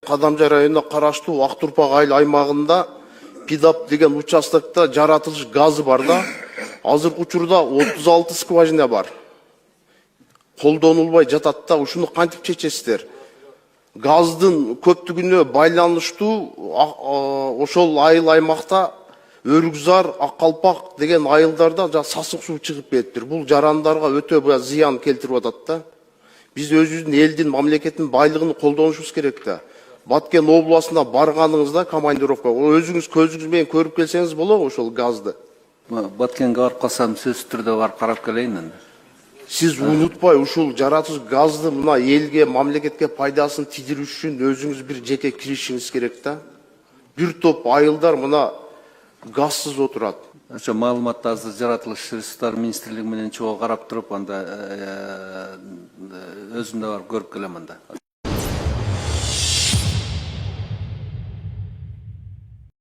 Кадамжай районуна караштуу Ак Турпак айыл аймагында Пидап деген участокта жаратылыш газы бар да. Азыркы учурда 36 скважина бар. Колдонулбай жатат да. Ушуну кантип чечесиздер? Газдын көптүгүнө байланыштуу ошол айыл аймакта Өргүзар, Ак Калпак деген айылдарда сасык суу чыгып кетиптир. Бул жарандарга өтө зыян келтирип атат да. Биз өзүбүздүн элдин, мамлекеттин байлыгын колдонушубуз керек да. Баткен областына барганыңызда командировка, өзүңүз көзүңүз менен көрүп келсеңиз болобу ошол газды? Баткенге барып калсам сөзсүз түрдө барып карап келейин энди. Сиз унутпай ушул жаратылыш газды мына элге, мамлекетке пайдасын тийдириш үчүн өзүңүз бир жеке киришиңиз керек да. Бир топ айылдар мына газсыз отурат. Ошо маалыматты азыр жаратылыш ресурстары министрлиги менен чогуу карап туруп, анда өзүм да барып көрүп келем анда.